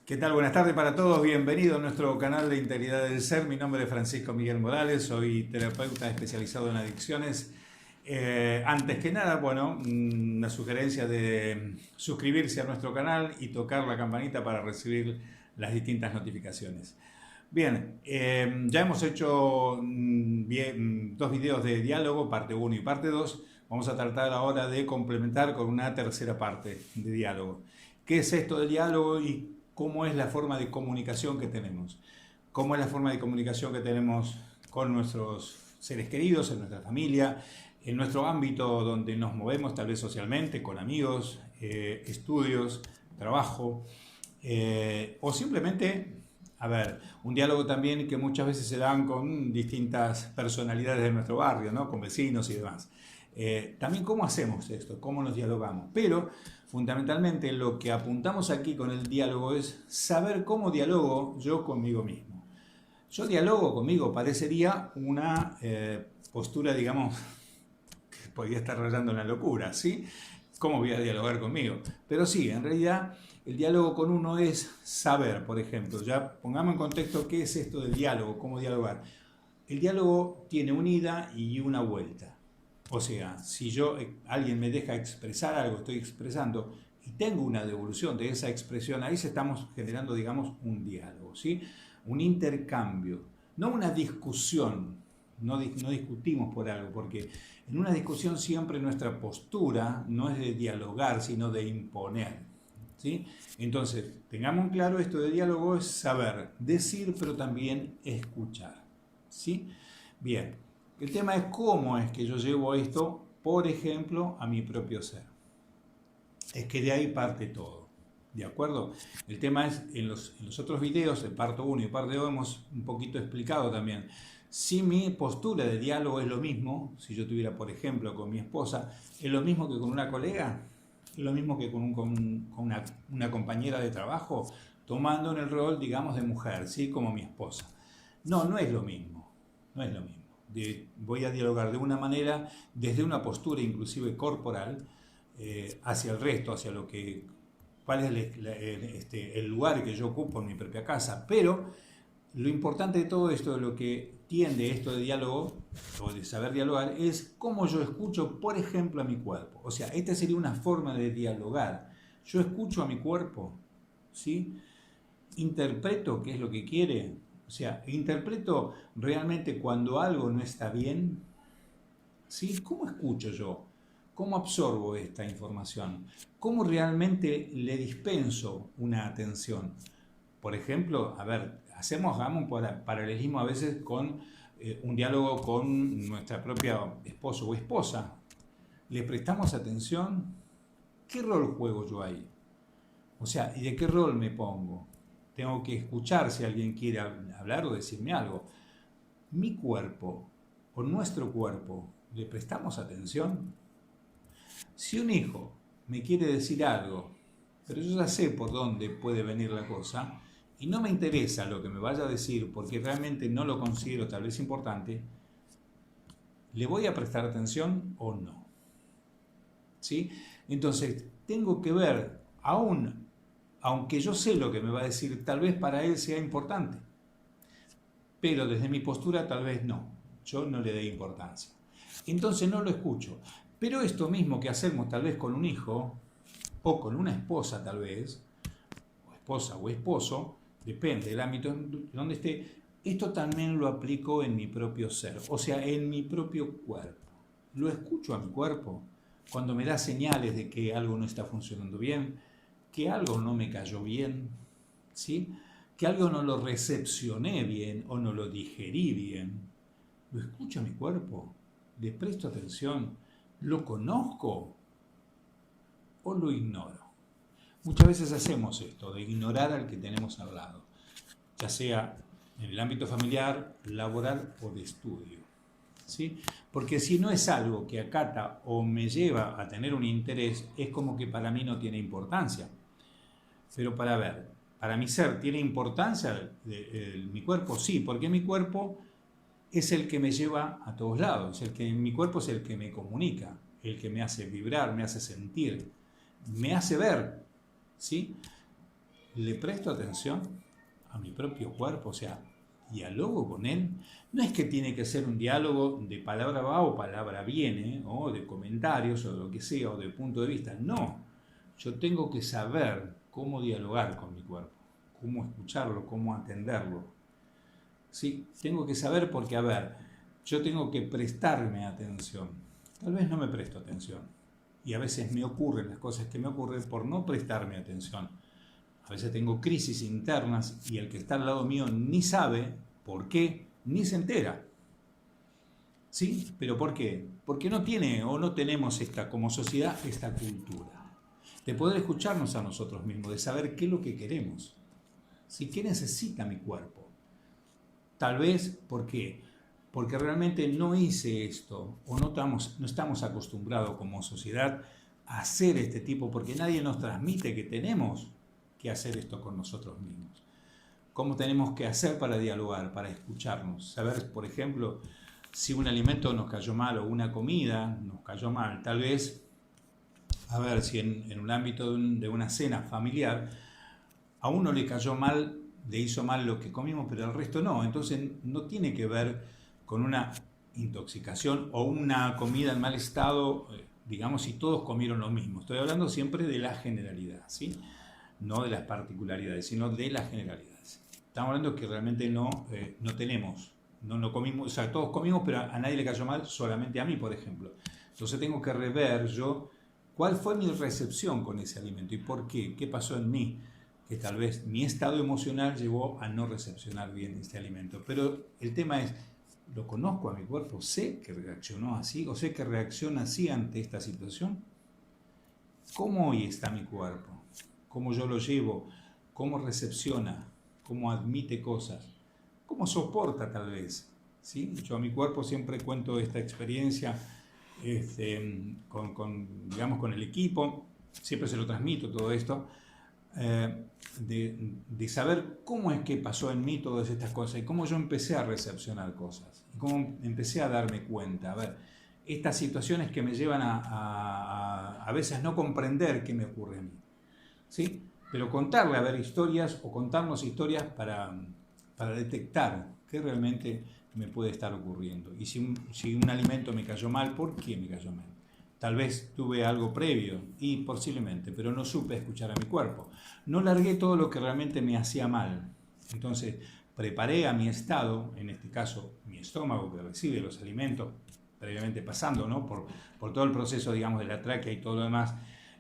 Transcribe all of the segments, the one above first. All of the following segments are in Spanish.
¿Qué tal? Buenas tardes para todos. Bienvenido a nuestro canal de Integridad del Ser. Mi nombre es Francisco Miguel Morales, soy terapeuta especializado en adicciones. Antes que nada, bueno, una sugerencia de suscribirse a nuestro canal y tocar la campanita para recibir las distintas notificaciones. Bien, ya hemos hecho dos videos de diálogo, parte uno y parte 2. Vamos a tratar ahora de complementar con una tercera parte de diálogo. ¿Qué es esto del diálogo y cómo es la forma de comunicación que tenemos? ¿Cómo es la forma de comunicación que tenemos con nuestros seres queridos, en nuestra familia, en nuestro ámbito donde nos movemos, tal vez socialmente, con amigos, estudios, trabajo, o simplemente, a ver, un diálogo también que muchas veces se dan con distintas personalidades de nuestro barrio, ¿no? Con vecinos y demás. También cómo hacemos esto, cómo nos dialogamos. Pero fundamentalmente lo que apuntamos aquí con el diálogo es saber cómo dialogo yo conmigo mismo. Yo dialogo conmigo, parecería una postura, digamos, que podría estar rayando en la locura, ¿sí? ¿Cómo voy a dialogar conmigo? Pero sí, en realidad el diálogo con uno es saber, por ejemplo, ya pongamos en contexto qué es esto del diálogo, cómo dialogar. El diálogo tiene una ida y una vuelta. O sea, si alguien me deja expresar algo, estoy expresando, y tengo una devolución de esa expresión, ahí se estamos generando, digamos, un diálogo, ¿sí? Un intercambio, no una discusión. No discutimos por algo, porque en una discusión siempre nuestra postura no es de dialogar, sino de imponer, ¿sí? Entonces, tengamos claro, esto de diálogo es saber decir, pero también escuchar, ¿sí? Bien, el tema es cómo es que yo llevo esto, por ejemplo, a mi propio ser. Es que de ahí parte todo, ¿de acuerdo? El tema es, en los otros videos, de parte 1 y parte 2, hemos un poquito explicado también. Si mi postura de diálogo es lo mismo, si yo tuviera, por ejemplo, con mi esposa, es lo mismo que con una colega, es lo mismo que con una compañera de trabajo, tomando en el rol, digamos, de mujer, ¿sí? Como mi esposa. No, no es lo mismo, no es lo mismo. Voy a dialogar de una manera, desde una postura inclusive corporal, hacia el resto, hacia cuál es el lugar que yo ocupo en mi propia casa. Pero lo importante de todo esto, de lo que tiende esto de diálogo, o de saber dialogar, es cómo yo escucho, por ejemplo, a mi cuerpo. O sea, esta sería una forma de dialogar. Yo escucho a mi cuerpo, ¿sí? Interpreto qué es lo que quiere. O sea, interpreto realmente cuando algo no está bien, ¿sí? ¿Cómo escucho yo? ¿Cómo absorbo esta información? ¿Cómo realmente le dispenso una atención? Por ejemplo, a ver, hagamos un paralelismo a veces con un diálogo con nuestra propia esposo o esposa. ¿Le prestamos atención? ¿Qué rol juego yo ahí? O sea, ¿y de qué rol me pongo? Tengo que escuchar si alguien quiere hablar o decirme algo. Mi cuerpo o nuestro cuerpo, ¿le prestamos atención? Si un hijo me quiere decir algo, pero yo ya sé por dónde puede venir la cosa, y no me interesa lo que me vaya a decir porque realmente no lo considero tal vez importante, ¿le voy a prestar atención o no? ¿Sí? Entonces, tengo que ver, aunque yo sé lo que me va a decir, tal vez para él sea importante, pero desde mi postura tal vez no, yo no le dé importancia. Entonces no lo escucho. Pero esto mismo que hacemos tal vez con un hijo, o con una esposa tal vez, o esposa o esposo, depende del ámbito en donde esté, esto también lo aplico en mi propio ser, o sea, en mi propio cuerpo. Lo escucho a mi cuerpo cuando me da señales de que algo no está funcionando bien, que algo no me cayó bien, ¿sí? Que algo no lo recepcioné bien o no lo digerí bien. Lo escucho a mi cuerpo, le presto atención, lo conozco o lo ignoro. Muchas veces hacemos esto, de ignorar al que tenemos al lado, ya sea en el ámbito familiar, laboral o de estudio, ¿sí? Porque si no es algo que acata o me lleva a tener un interés, es como que para mí no tiene importancia. Pero para mi ser, ¿tiene importancia mi cuerpo? Sí, porque mi cuerpo es el que me lleva a todos lados, mi cuerpo es el que me comunica, el que me hace vibrar, me hace sentir, me hace ver, ¿sí? le presto atención a mi propio cuerpo, o sea, dialogo con él. No es que tiene que ser un diálogo de palabra va o palabra viene, o de comentarios o de lo que sea, o de punto de vista. No, yo tengo que saber cómo dialogar con mi cuerpo, cómo escucharlo, cómo atenderlo. ¿Sí? Tengo que saber porque, a ver, yo tengo que prestarme atención. Tal vez no me presto atención. Y a veces me ocurren las cosas que me ocurren por no prestarme atención. A veces tengo crisis internas y el que está al lado mío ni sabe por qué, ni se entera. ¿Sí? ¿Pero por qué? Porque no tiene o no tenemos como sociedad esta cultura de poder escucharnos a nosotros mismos, de saber qué es lo que queremos. ¿Sí? ¿Qué necesita mi cuerpo? Tal vez, ¿por qué? Porque realmente no hice esto o no estamos acostumbrados como sociedad a hacer este tipo, porque nadie nos transmite que tenemos que hacer esto con nosotros mismos. ¿Cómo tenemos que hacer para dialogar, para escucharnos? Saber, por ejemplo, si un alimento nos cayó mal o una comida nos cayó mal. Tal vez, a ver, si en un ámbito de una cena familiar, a uno le cayó mal, le hizo mal lo que comimos, pero al resto no. Entonces no tiene que ver con una intoxicación o una comida en mal estado, digamos, si todos comieron lo mismo. Estoy hablando siempre de la generalidad, ¿sí? No de las particularidades, sino de las generalidades. Estamos hablando que realmente no tenemos, no comimos, o sea, todos comimos, pero a nadie le cayó mal, solamente a mí, por ejemplo. Entonces tengo que rever yo cuál fue mi recepción con ese alimento y por qué, qué pasó en mí, que tal vez mi estado emocional llevó a no recepcionar bien este alimento. Pero el tema es, ¿lo conozco a mi cuerpo? ¿Sé que reaccionó así o sé que reacciona así ante esta situación? ¿Cómo hoy está mi cuerpo? ¿Cómo yo lo llevo? ¿Cómo recepciona? ¿Cómo admite cosas? ¿Cómo soporta tal vez? ¿Sí? Yo a mi cuerpo siempre cuento esta experiencia digamos, con el equipo, siempre se lo transmito todo esto, de saber cómo es que pasó en mí todas estas cosas y cómo yo empecé a recepcionar cosas y cómo empecé a darme cuenta. A ver, estas situaciones que me llevan a veces no comprender qué me ocurre a mí. ¿Sí? Pero contarle, a ver, historias o contarnos historias para detectar qué realmente me puede estar ocurriendo. Y si un alimento me cayó mal, ¿por qué me cayó mal? Tal vez tuve algo previo y posiblemente, pero no supe escuchar a mi cuerpo. No largué todo lo que realmente me hacía mal. Entonces preparé a mi estado, en este caso mi estómago que recibe los alimentos, previamente pasando, ¿no? por todo el proceso, digamos, de la tráquea y todo lo demás,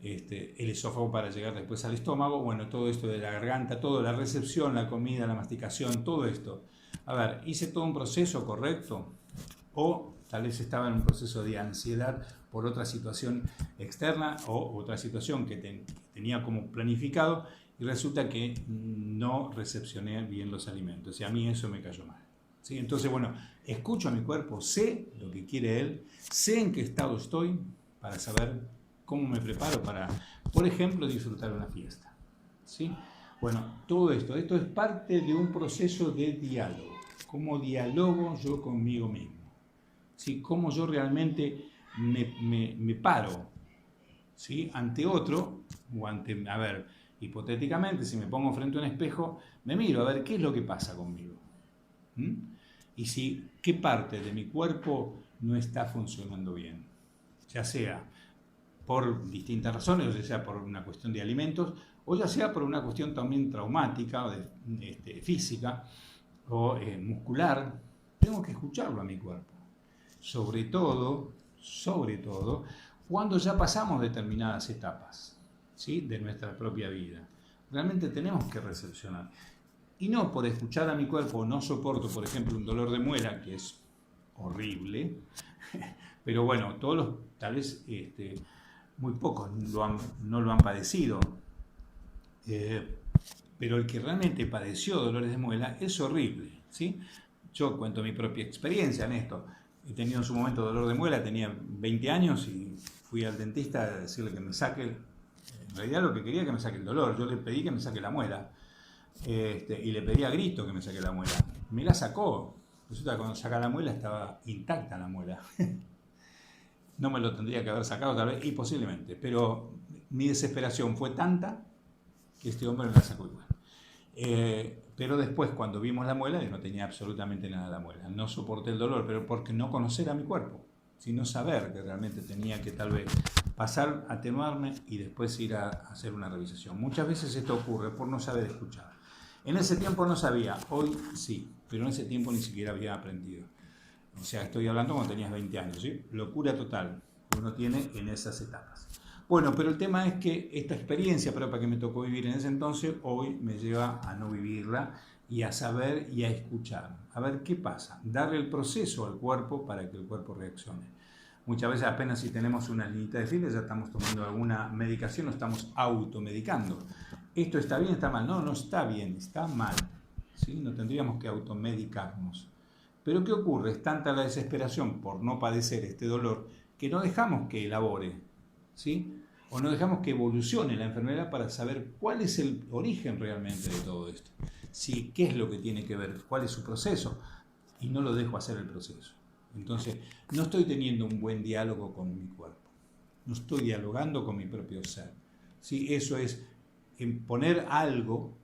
el esófago para llegar después al estómago, bueno, todo esto de la garganta, todo, la recepción, la comida, la masticación, todo esto. A ver, ¿hice todo un proceso correcto? O tal vez estaba en un proceso de ansiedad por otra situación externa o otra situación que tenía como planificado y resulta que no recepcioné bien los alimentos y a mí eso me cayó mal. ¿Sí? Entonces, bueno, escucho a mi cuerpo, sé lo que quiere él, sé en qué estado estoy para saber cómo me preparo para, por ejemplo, disfrutar una fiesta. ¿Sí? Bueno, todo esto es parte de un proceso de diálogo. ¿Cómo dialogo yo conmigo mismo? ¿Sí? ¿Cómo yo realmente me paro? ¿Sí? Ante otro, o ante, a ver, hipotéticamente, si me pongo frente a un espejo, me miro a ver qué es lo que pasa conmigo. ¿Mm? Y si qué parte de mi cuerpo no está funcionando bien. Ya sea por distintas razones, ya sea por una cuestión de alimentos, o ya sea por una cuestión también traumática, física o muscular, tengo que escucharlo a mi cuerpo. Sobre todo, cuando ya pasamos determinadas etapas, ¿sí? De nuestra propia vida. Realmente tenemos que recepcionar. Y no por escuchar a mi cuerpo, no soporto, por ejemplo, un dolor de muela, que es horrible, pero bueno, tal vez muy pocos no lo han padecido, pero el que realmente padeció dolores de muela es horrible, ¿sí? Yo cuento mi propia experiencia en esto. He tenido en su momento dolor de muela, tenía 20 años y fui al dentista a decirle que me saque, en realidad lo que quería que me saque el dolor, yo le pedí que me saque la muela, y le pedí a grito que me saque la muela. Me la sacó, resulta que cuando saca la muela estaba intacta la muela. No me lo tendría que haber sacado tal vez, y posiblemente, pero mi desesperación fue tanta que este hombre me la sacó igual. Pero después, cuando vimos la muela, yo no tenía absolutamente nada de la muela. No soporté el dolor, pero porque no conocer a mi cuerpo, sino saber que realmente tenía que tal vez pasar, atenuarme y después ir a hacer una revisación. Muchas veces esto ocurre por no saber escuchar. En ese tiempo no sabía, hoy sí, pero en ese tiempo ni siquiera había aprendido. O sea, estoy hablando cuando tenías 20 años, ¿sí? Locura total que uno tiene en esas etapas. Bueno, pero el tema es que esta experiencia propia que me tocó vivir en ese entonces, hoy me lleva a no vivirla y a saber y a escuchar. A ver qué pasa, darle el proceso al cuerpo para que el cuerpo reaccione. Muchas veces apenas si tenemos una linita de fiebre ya estamos tomando alguna medicación o estamos automedicando. ¿Esto está bien, está mal? No, no está bien, está mal. ¿Sí? No tendríamos que automedicarnos. Pero ¿qué ocurre? Es tanta la desesperación por no padecer este dolor que no dejamos que elabore, ¿sí? O no dejamos que evolucione la enfermedad para saber cuál es el origen realmente de todo esto. ¿Sí? ¿Qué es lo que tiene que ver? ¿Cuál es su proceso? Y no lo dejo hacer el proceso. Entonces, no estoy teniendo un buen diálogo con mi cuerpo. No estoy dialogando con mi propio ser. ¿Sí? Eso es poner algo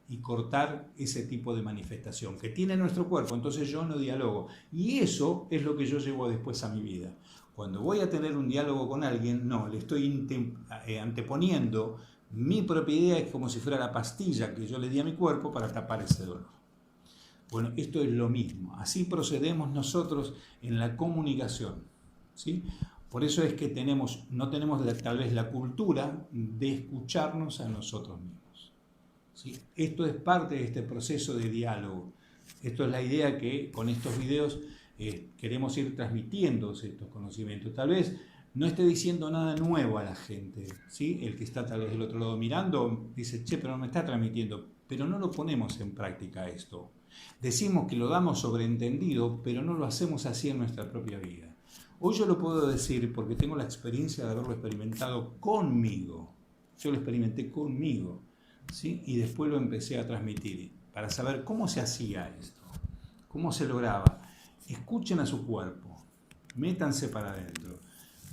y cortar ese tipo de manifestación que tiene nuestro cuerpo. Entonces yo no dialogo. Y eso es lo que yo llevo después a mi vida. Cuando voy a tener un diálogo con alguien, no, le estoy anteponiendo mi propia idea, es como si fuera la pastilla que yo le di a mi cuerpo para tapar ese dolor. Bueno, esto es lo mismo. Así procedemos nosotros en la comunicación, ¿sí? Por eso es que no tenemos tal vez la cultura de escucharnos a nosotros mismos, ¿sí? Esto es parte de este proceso de diálogo. Esto es la idea que con estos videos queremos ir transmitiendo estos conocimientos. Tal vez no esté diciendo nada nuevo a la gente, ¿sí? El que está tal vez del otro lado mirando dice, che, pero no me está transmitiendo. Pero no lo ponemos en práctica esto. Decimos que lo damos sobreentendido, pero no lo hacemos así en nuestra propia vida. Hoy yo lo puedo decir porque tengo la experiencia de haberlo experimentado conmigo. Yo lo experimenté conmigo, ¿sí? Y después lo empecé a transmitir para saber cómo se hacía esto, cómo se lograba. Escuchen a su cuerpo, métanse para adentro.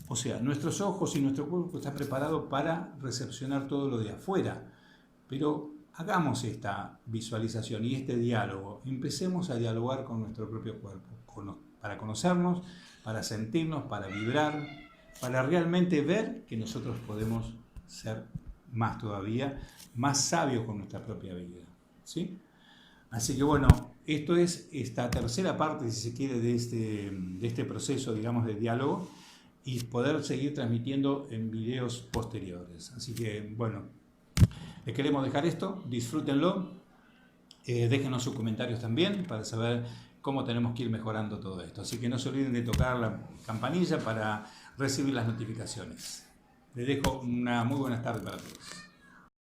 O sea, nuestros ojos y nuestro cuerpo están preparados para recepcionar todo lo de afuera, pero hagamos esta visualización y este diálogo. Empecemos a dialogar con nuestro propio cuerpo, para conocernos, para sentirnos, para vibrar, para realmente ver que nosotros podemos ser más todavía, más sabios con nuestra propia vida, ¿sí? Así que bueno, esto es esta tercera parte, si se quiere, de este proceso, digamos, de diálogo y poder seguir transmitiendo en videos posteriores. Así que bueno, les queremos dejar esto, disfrútenlo, déjenos sus comentarios también para saber cómo tenemos que ir mejorando todo esto. Así que no se olviden de tocar la campanilla para recibir las notificaciones. Les dejo una muy buena tarde para todos.